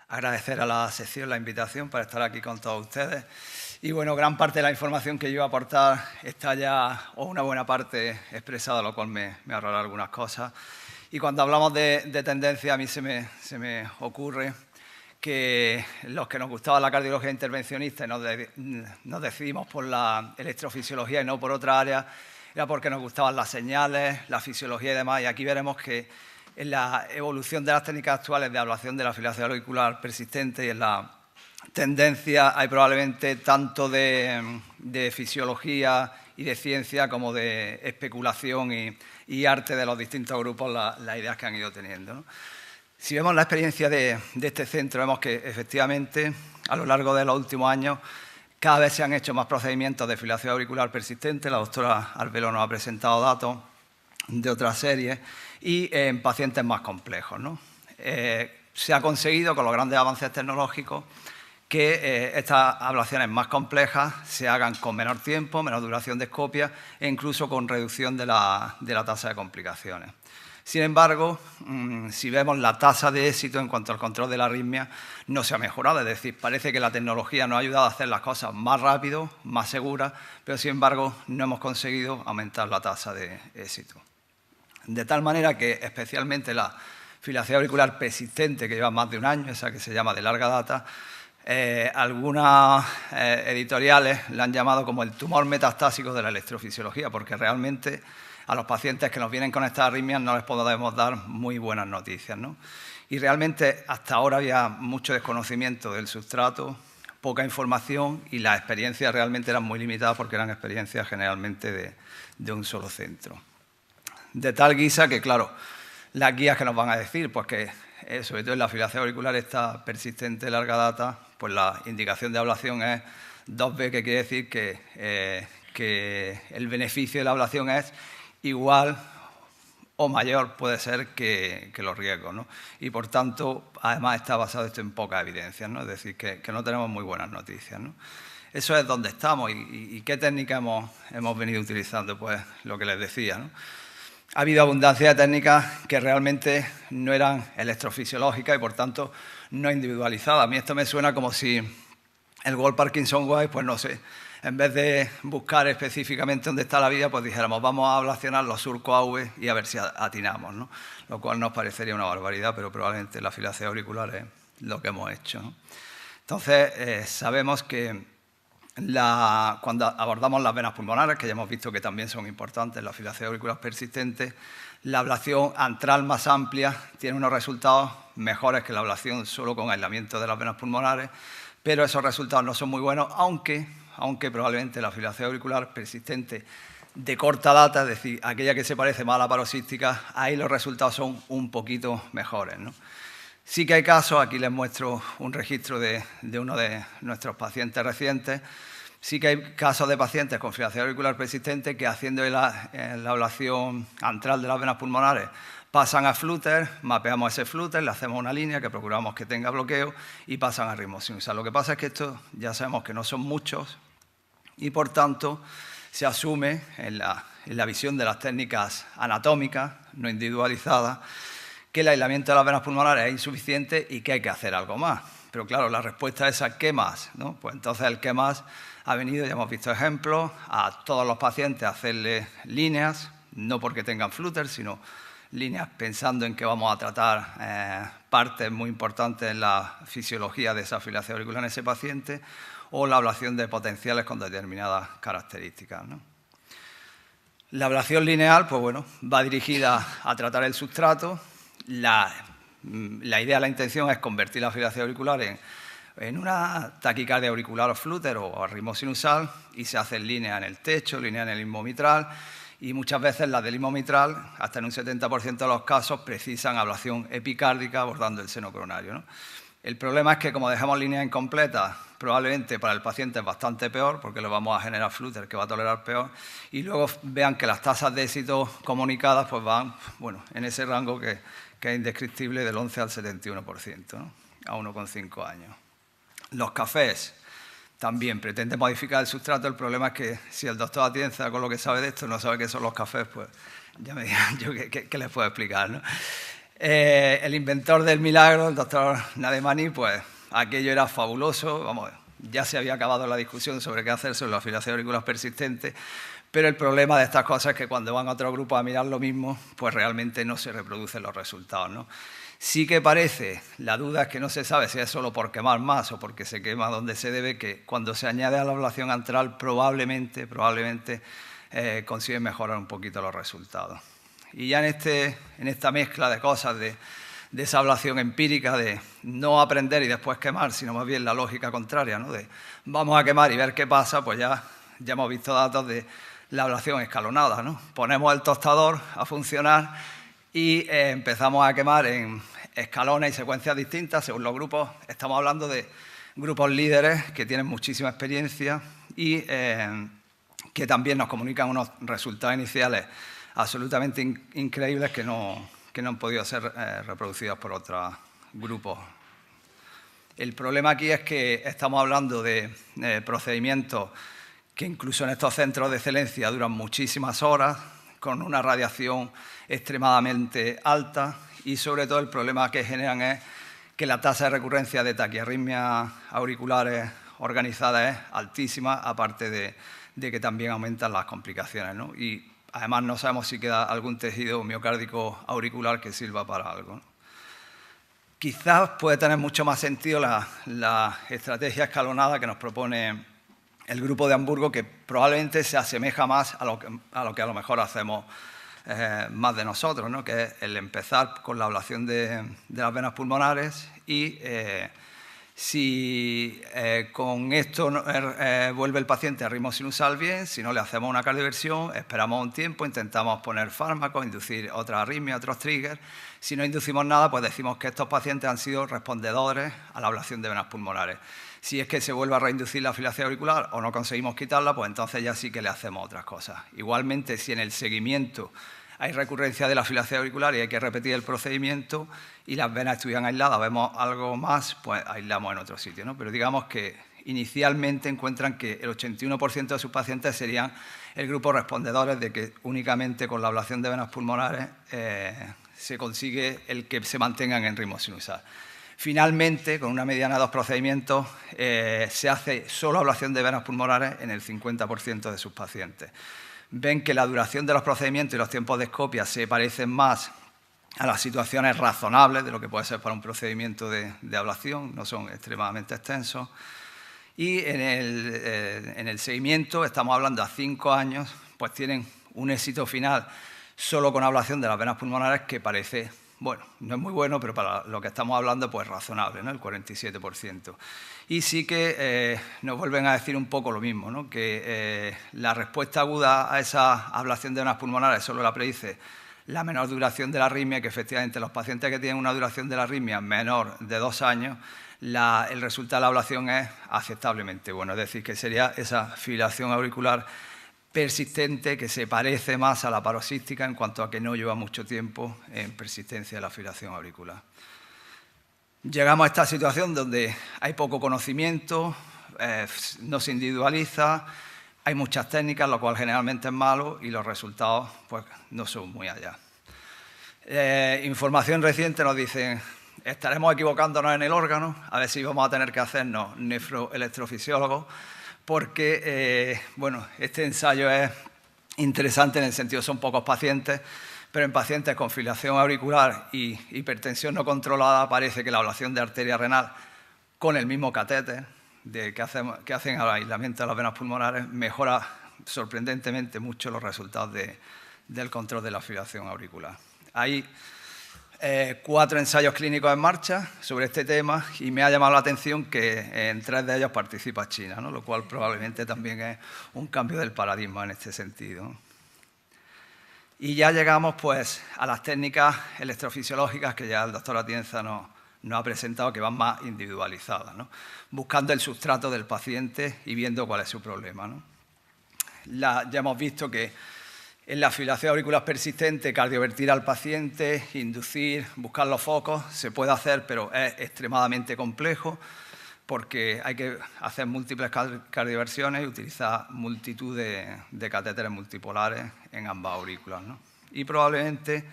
Agradecer a la sección la invitación para estar aquí con todos ustedes. Y bueno, gran parte de la información que yo iba a aportar está ya, o una buena parte, expresada, lo cual me ahorrará algunas cosas. Y cuando hablamos de tendencia, a mí se me ocurre que los que nos gustaba la cardiología intervencionista y nos decidimos por la electrofisiología y no por otra área, era porque nos gustaban las señales, la fisiología y demás. Y aquí veremos que en la evolución de las técnicas actuales de ablación de la fibrilación auricular persistente y en la tendencia hay probablemente tanto de fisiología y de ciencia como de especulación y arte de los distintos grupos, las ideas que han ido teniendo, ¿no? Si vemos la experiencia de este centro, vemos que efectivamente a lo largo de los últimos años cada vez se han hecho más procedimientos de fibrilación auricular persistente. La doctora Arbelo nos ha presentado datos de otras series y en pacientes más complejos, ¿no? Se ha conseguido con los grandes avances tecnológicos que estas ablaciones más complejas se hagan con menor tiempo, menor duración de escopia e incluso con reducción de la tasa de complicaciones. Sin embargo, si vemos la tasa de éxito en cuanto al control de la arritmia, no se ha mejorado. Es decir, parece que la tecnología nos ha ayudado a hacer las cosas más rápido, más seguras, pero sin embargo no hemos conseguido aumentar la tasa de éxito. De tal manera que especialmente la fibrilación auricular persistente, que lleva más de un año, esa que se llama de larga data, algunas editoriales la han llamado como el tumor metastásico de la electrofisiología, porque realmente a los pacientes que nos vienen con estas arritmias no les podemos dar muy buenas noticias, ¿no? Y realmente hasta ahora había mucho desconocimiento del sustrato, poca información y las experiencias realmente eran muy limitadas porque eran experiencias generalmente de un solo centro. De tal guisa que, claro, las guías que nos van a decir, pues que sobre todo en la fibrilación auricular esta persistente de larga data, pues la indicación de ablación es 2B, que quiere decir que el beneficio de la ablación es igual o mayor puede ser que los riesgos, ¿no? Y por tanto, además está basado esto en pocas evidencias, ¿no? Es decir, que no tenemos muy buenas noticias, ¿no? Eso es donde estamos y qué técnica hemos venido utilizando, pues lo que les decía, ¿no? Ha habido abundancia de técnicas que realmente no eran electrofisiológicas y por tanto no individualizadas. A mí esto me suena como si el World Parkinson Wise, pues no sé, en vez de buscar específicamente dónde está la vía, pues dijéramos, vamos a ablacionar los surcos AV y a ver si atinamos, ¿no? Lo cual nos parecería una barbaridad, pero probablemente la fibrilación auricular es lo que hemos hecho, ¿no? Entonces, sabemos que cuando abordamos las venas pulmonares, que ya hemos visto que también son importantes en la fibrilación auricular persistente, la ablación antral más amplia tiene unos resultados mejores que la ablación solo con aislamiento de las venas pulmonares, pero esos resultados no son muy buenos, aunque probablemente la fibrilación auricular persistente de corta data, es decir, aquella que se parece más a la paroxística, ahí los resultados son un poquito mejores, ¿no? Sí que hay casos, aquí les muestro un registro de uno de nuestros pacientes recientes, sí que hay casos de pacientes con fibrilación auricular persistente que haciendo la ablación antral de las venas pulmonares pasan a flutter, mapeamos ese flutter, le hacemos una línea que procuramos que tenga bloqueo y pasan a ritmo sinusal. Lo que pasa es que esto ya sabemos que no son muchos y por tanto se asume en la visión de las técnicas anatómicas no individualizadas que el aislamiento de las venas pulmonares es insuficiente y que hay que hacer algo más. Pero claro, la respuesta es a ¿qué más?, ¿no? Pues entonces el ¿qué más? Ha venido, ya hemos visto ejemplos, a todos los pacientes a hacerle líneas, no porque tengan flutter, sino líneas pensando en que vamos a tratar partes muy importantes en la fisiología de esa fibrilación auricular en ese paciente, o la ablación de potenciales con determinadas características, ¿no? La ablación lineal, pues bueno, va dirigida a tratar el sustrato. La idea, la intención es convertir la fibrilación auricular en una taquicardia auricular o flutter o a ritmo sinusal y se hacen líneas en el techo, líneas en el istmo mitral y muchas veces las del istmo mitral, hasta en un 70% de los casos, precisan ablación epicárdica abordando el seno coronario, ¿no? El problema es que como dejamos líneas incompletas, probablemente para el paciente es bastante peor porque le vamos a generar flutter que va a tolerar peor y luego vean que las tasas de éxito comunicadas pues van, bueno, en ese rango que es indescriptible del 11 al 71%, ¿no? A 1,5 años. Los cafés también pretenden modificar el sustrato. El problema es que si el doctor Atienza, con lo que sabe de esto, no sabe qué son los cafés, pues ya me dirán yo qué les puedo explicar, ¿no? El inventor del milagro, el doctor Nademani, pues aquello era fabuloso, vamos, ya se había acabado la discusión sobre qué hacer sobre la fibrilación auricular persistente, pero el problema de estas cosas es que cuando van a otro grupo a mirar lo mismo, pues realmente no se reproducen los resultados, ¿no? Sí que parece, la duda es que no se sabe si es solo por quemar más o porque se quema donde se debe, que cuando se añade a la ablación antral probablemente consiguen mejorar un poquito los resultados. Y ya en esta mezcla de cosas, de esa ablación empírica, de no aprender y después quemar, sino más bien la lógica contraria, ¿no? De vamos a quemar y ver qué pasa, pues ya hemos visto datos de la ablación escalonada, ¿no? Ponemos el tostador a funcionar y empezamos a quemar en escalones y secuencias distintas según los grupos. Estamos hablando de grupos líderes que tienen muchísima experiencia y que también nos comunican unos resultados iniciales absolutamente increíbles que no han podido ser reproducidos por otros grupos. El problema aquí es que estamos hablando de procedimientos que incluso en estos centros de excelencia duran muchísimas horas, con una radiación extremadamente alta, y sobre todo el problema que generan es que la tasa de recurrencia de taquiarritmias auriculares organizadas es altísima, aparte de que también aumentan las complicaciones, ¿no? Y además no sabemos si queda algún tejido miocárdico auricular que sirva para algo, ¿no? Quizás puede tener mucho más sentido la estrategia escalonada que nos propone el grupo de Hamburgo, que probablemente se asemeja más a lo que a lo mejor hacemos más de nosotros, ¿no? Que es el empezar con la ablación de las venas pulmonares y si con esto vuelve el paciente a ritmo sinusal bien, si no le hacemos una cardioversión, esperamos un tiempo, intentamos poner fármacos, inducir otra arritmia, otros triggers. Si no inducimos nada, pues decimos que estos pacientes han sido respondedores a la ablación de venas pulmonares. Si es que se vuelve a reinducir la fibrilación auricular o no conseguimos quitarla, pues entonces ya sí que le hacemos otras cosas. Igualmente, si en el seguimiento hay recurrencia de la fibrilación auricular y hay que repetir el procedimiento y las venas estuvieran aisladas, vemos algo más, pues aislamos en otro sitio, ¿no? Pero digamos que inicialmente encuentran que el 81% de sus pacientes serían el grupo respondedores de que únicamente con la ablación de venas pulmonares se consigue el que se mantengan en ritmo sinusal. Finalmente, con una mediana de 2 procedimientos, se hace solo ablación de venas pulmonares en el 50% de sus pacientes. Ven que la duración de los procedimientos y los tiempos de escopia se parecen más a las situaciones razonables de lo que puede ser para un procedimiento de ablación, no son extremadamente extensos. Y en el seguimiento, estamos hablando a 5 años, pues tienen un éxito final solo con ablación de las venas pulmonares que parece, bueno, no es muy bueno, pero para lo que estamos hablando, pues razonable, ¿no? El 47%. Y sí que nos vuelven a decir un poco lo mismo, ¿no? Que la respuesta aguda a esa ablación de venas pulmonares solo la predice la menor duración de la arritmia, que efectivamente los pacientes que tienen una duración de la arritmia menor de 2 años, el resultado de la ablación es aceptablemente bueno, es decir, que sería esa fibrilación auricular persistente que se parece más a la paroxística en cuanto a que no lleva mucho tiempo en persistencia de la fibrilación auricular. Llegamos a esta situación donde hay poco conocimiento, no se individualiza, hay muchas técnicas, lo cual generalmente es malo y los resultados pues, no son muy allá. Información reciente nos dice, estaremos equivocándonos en el órgano, a ver si vamos a tener que hacernos nefroelectrofisiólogos, porque bueno, este ensayo es interesante en el sentido son pocos pacientes, pero en pacientes con fibrilación auricular y hipertensión no controlada parece que la ablación de arteria renal con el mismo catéter que hacen al aislamiento de las venas pulmonares mejora sorprendentemente mucho los resultados del control de la fibrilación auricular. Hay 4 ensayos clínicos en marcha sobre este tema y me ha llamado la atención que en 3 de ellos participa China, ¿no? Lo cual probablemente también es un cambio del paradigma en este sentido. Y ya llegamos pues, a las técnicas electrofisiológicas que ya el doctor Atienza nos ha presentado, que van más individualizadas, ¿no? Buscando el sustrato del paciente y viendo cuál es su problema, ¿no? Ya hemos visto que en la fibrilación auricular persistente, cardiovertir al paciente, inducir, buscar los focos, se puede hacer, pero es extremadamente complejo porque hay que hacer múltiples cardioversiones y utilizar multitud de catéteres multipolares en ambas aurículas, ¿no? Y probablemente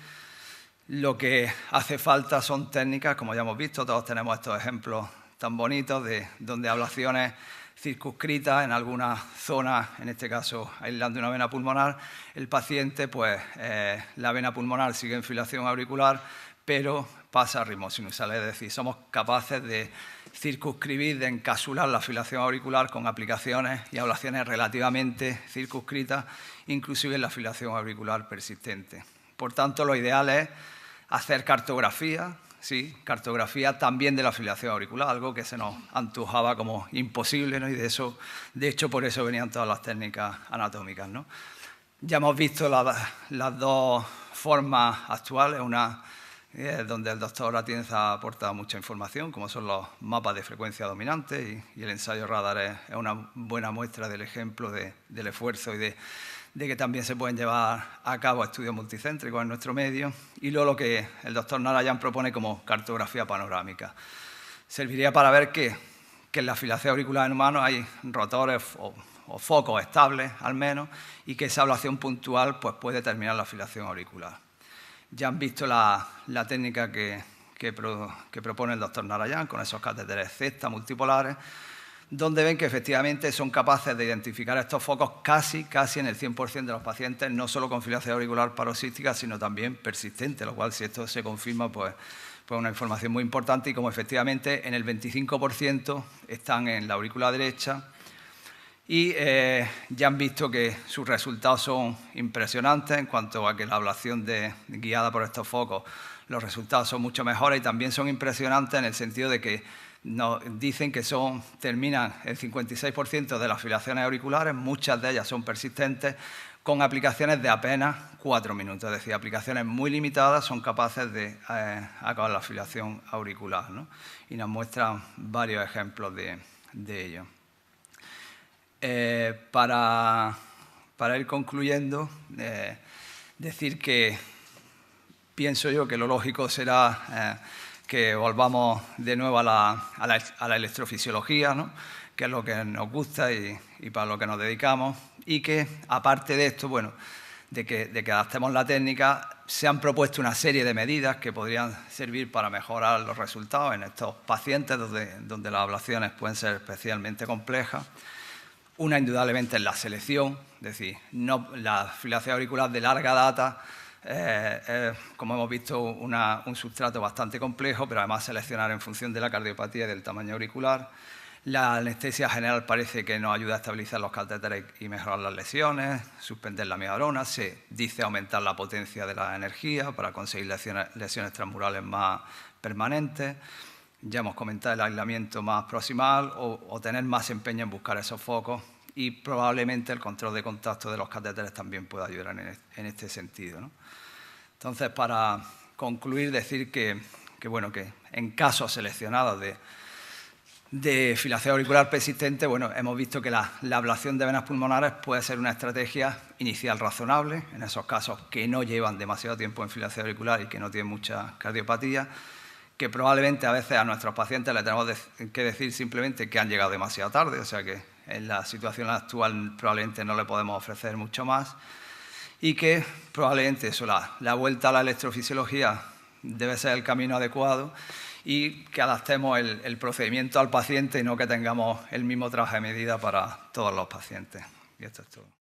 Lo que hace falta son técnicas, como ya hemos visto, todos tenemos estos ejemplos tan bonitos de donde ablaciones circunscritas en alguna zona, en este caso aislando una vena pulmonar, el paciente, pues la vena pulmonar sigue en filación auricular, pero pasa a ritmo sinusal, es decir, somos capaces de circunscribir, de encapsular la filación auricular con aplicaciones y ablaciones relativamente circunscritas, inclusive en la filación auricular persistente. Por tanto, lo ideal es hacer cartografía, sí, cartografía también de la filación auricular, algo que se nos antojaba como imposible, ¿no? Y de hecho, por eso venían todas las técnicas anatómicas, ¿no? Ya hemos visto las dos formas actuales, una donde el doctor Atienza ha aportado mucha información, como son los mapas de frecuencia dominante, y el ensayo radar es una buena muestra del ejemplo del esfuerzo y de que también se pueden llevar a cabo estudios multicéntricos en nuestro medio, y luego lo que el doctor Narayan propone como cartografía panorámica. Serviría para ver que en la filación auricular en humanos hay rotores o focos estables, al menos, y que esa ablación puntual pues, puede determinar la filación auricular. Ya han visto la técnica que propone el doctor Narayan con esos catéteres CESTA multipolares, donde ven que efectivamente son capaces de identificar estos focos casi en el 100% de los pacientes, no solo con filación auricular paroxística, sino también persistente, lo cual, si esto se confirma, pues una información muy importante, y como efectivamente en el 25% están en la aurícula derecha, y ya han visto que sus resultados son impresionantes en cuanto a que la ablación guiada por estos focos, los resultados son mucho mejores, y también son impresionantes en el sentido de que nos dicen que terminan el 56% de las filaciones auriculares, muchas de ellas son persistentes, con aplicaciones de apenas 4 minutos, es decir, aplicaciones muy limitadas son capaces de acabar la filación auricular, ¿no? Y nos muestran varios ejemplos de ello. Para ir concluyendo, decir que pienso yo que lo lógico será que volvamos de nuevo a la electrofisiología, ¿no? Que es lo que nos gusta y para lo que nos dedicamos, y que, aparte de esto, bueno, de que adaptemos la técnica, se han propuesto una serie de medidas que podrían servir para mejorar los resultados en estos pacientes donde las ablaciones pueden ser especialmente complejas. Una, indudablemente, es la selección, es decir, la filación auricular de larga data como hemos visto, un sustrato bastante complejo, pero además seleccionar en función de la cardiopatía y del tamaño auricular. La anestesia general parece que nos ayuda a estabilizar los catéteres y mejorar las lesiones, suspender la miogrona, se dice aumentar la potencia de la energía para conseguir lesiones transmurales más permanentes. Ya hemos comentado el aislamiento más proximal o tener más empeño en buscar esos focos, y probablemente el control de contacto de los catéteres también pueda ayudar en este sentido, ¿no? Entonces, para concluir, decir que en casos seleccionados de filación auricular persistente, bueno, hemos visto que la ablación de venas pulmonares puede ser una estrategia inicial razonable en esos casos que no llevan demasiado tiempo en filación auricular y que no tienen mucha cardiopatía, que probablemente a veces a nuestros pacientes les tenemos que decir simplemente que han llegado demasiado tarde, o sea que en la situación actual probablemente no le podemos ofrecer mucho más, y que probablemente la vuelta a la electrofisiología debe ser el camino adecuado, y que adaptemos el procedimiento al paciente y no que tengamos el mismo traje de medida para todos los pacientes. Y esto es todo.